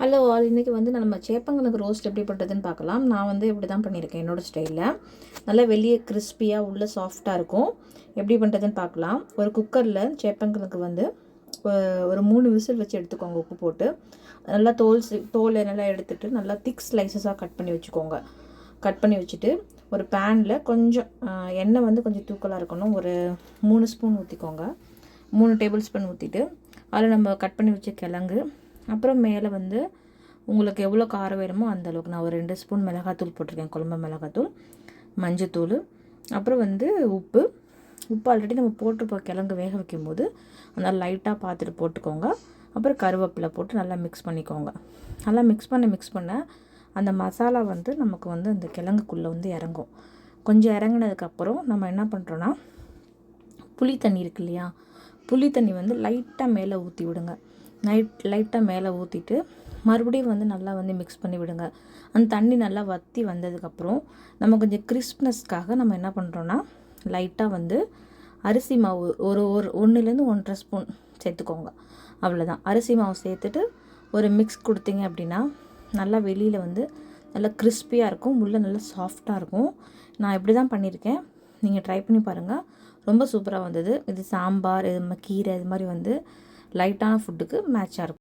Hello all, இன்றைக்கி வந்து நம்ம சேப்பங்கிழங்கு ரோஸ்ட் எப்படி பண்ணுறதுன்னு பார்க்கலாம். நான் வந்து இப்படி தான் பண்ணியிருக்கேன் என்னோடய ஸ்டைலில். நல்லா வெளியே கிறிஸ்பியாக உள்ளே சாஃப்டாக இருக்கும். எப்படி பண்ணுறதுன்னு பார்க்கலாம். ஒரு குக்கரில் சேப்பங்கிழங்கு வந்து ஒரு 3 விசில் வச்சு எடுத்துக்கோங்க, உப்பு போட்டு. நல்லா தோல் நல்லா எடுத்துகிட்டு நல்லா திக் ஸ்லைசஸாக கட் பண்ணி வச்சுக்கோங்க. கட் பண்ணி வச்சுட்டு ஒரு பேனில் கொஞ்சம் எண்ணெய் வந்து கொஞ்சம் தூக்கலாக இருக்கணும். ஒரு 3 ஸ்பூன் ஊற்றிக்கோங்க. 3 டேபிள் ஸ்பூன் ஊற்றிட்டு அதில் நம்ம கட் பண்ணி வச்ச கிழங்கு, அப்புறம் மேலே வந்து உங்களுக்கு எவ்வளோ காரம் வேணுமோ அந்த அளவுக்கு நான் ஒரு 2 ஸ்பூன் மிளகாத்தூள் போட்டிருக்கேன், குழம்பு மிளகாத்தூள், மஞ்சத்தூள், அப்புறம் வந்து உப்பு ஆல்ரெடி நம்ம போட்டிருப்போம் கிழங்கு வேக வைக்கும்போது. அதனால் லைட்டாக பார்த்துட்டு போட்டுக்கோங்க. அப்புறம் கருவேப்பிலை போட்டு நல்லா மிக்ஸ் பண்ணிக்கோங்க. நல்லா மிக்ஸ் பண்ண அந்த மசாலா வந்து நமக்கு வந்து அந்த கிழங்குக்குள்ளே வந்து இறங்கும். கொஞ்சம் இறங்கினதுக்கப்புறம் நம்ம என்ன பண்ணுறோன்னா, புளி தண்ணி இருக்கு இல்லையா, புளி தண்ணி வந்து லைட்டாக மேலே ஊற்றி விடுங்க. லைட்டாக மேலே ஊற்றிட்டு மறுபடியும் வந்து நல்லா வந்து மிக்ஸ் பண்ணி விடுங்க. அந்த தண்ணி நல்லா வற்றி வந்ததுக்கப்புறம் நம்ம கொஞ்சம் கிறிஸ்ப்னஸ்க்காக நம்ம என்ன பண்ணுறோன்னா, லைட்டாக வந்து அரிசி மாவு ஒரு 1லேருந்து 1.5 ஸ்பூன் சேர்த்துக்கோங்க. அவ்வளோதான். அரிசி மாவு சேர்த்துட்டு ஒரு மிக்ஸ் கொடுத்தீங்க அப்படின்னா நல்லா வெளியில் வந்து நல்லா கிறிஸ்பியாக இருக்கும், உள்ளே நல்லா சாஃப்டாக இருக்கும். நான் இப்படி தான் பண்ணியிருக்கேன். நீங்கள் ட்ரை பண்ணி பாருங்கள். ரொம்ப சூப்பராக வந்தது. இது சாம்பார், இது கீரை, இது மாதிரி வந்து லைட்டான ஃபுட்டுக்கு மேட்சாக இருக்கும்.